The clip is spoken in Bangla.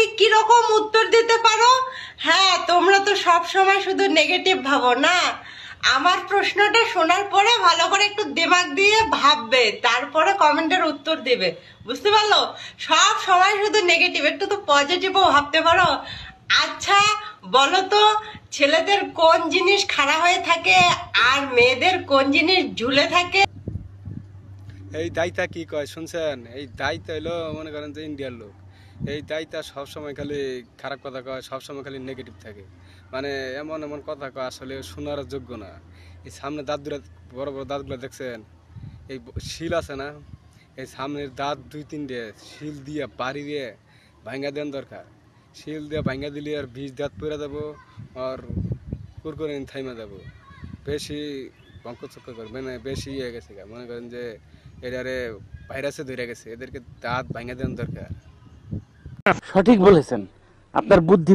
দেখি কি রকম উত্তর দিতে পারো। হ্যাঁ, তোমরা তো সব সময় শুধু নেগেটিভ ভাবো না। আমার প্রশ্নটা শোনার পরে ভালো করে একটু দিমাগ দিয়ে ভাববে, তারপরে কমেন্টের উত্তর দিবে। বুঝতে পারলো? সব সময় শুধু নেগেটিভ, একটু তো পজিটিভও ভাবতে পারো। আচ্ছা বলো তো, ছেলেদের কোন জিনিস খাড়া হয়ে থাকে আর মেয়েদের কোন জিনিস ঝুলে থাকে? এই দায়িতা কি কয় শুনছেন? এই দায়িতা হইলো মনে করেন যে ইন্ডিয়ার লোক। এই দায়িতা সবসময় খালি খারাপ কথা কয়, সবসময় খালি নেগেটিভ থাকে। মানে এমন এমন কথা কয় আসলে শোনার যোগ্য না। এই সামনে দাঁতগুলো, বড় বড় দাঁতগুলো দেখছেন? এই শিল আছে না, এই সামনের দাঁত দুই তিনটে শিল দিয়ে বাড়ি দিয়ে ভাঙ্গা দেন দরকার। শিল দিয়ে ভাঙ্গা দিলে আর 20 দাঁত পরে যাবো, আর কুরকুরে থাইমা যাবো। বেশি বঙ্কচক্র করবে না, বেশি হয়ে গেছে মনে করেন যে এটারে ভাইরাসে ধরে গেছে, এদেরকে দাঁত ভাঙা দেওয়ার দরকার। সঠিক বলেছেন, আপনার বুদ্ধি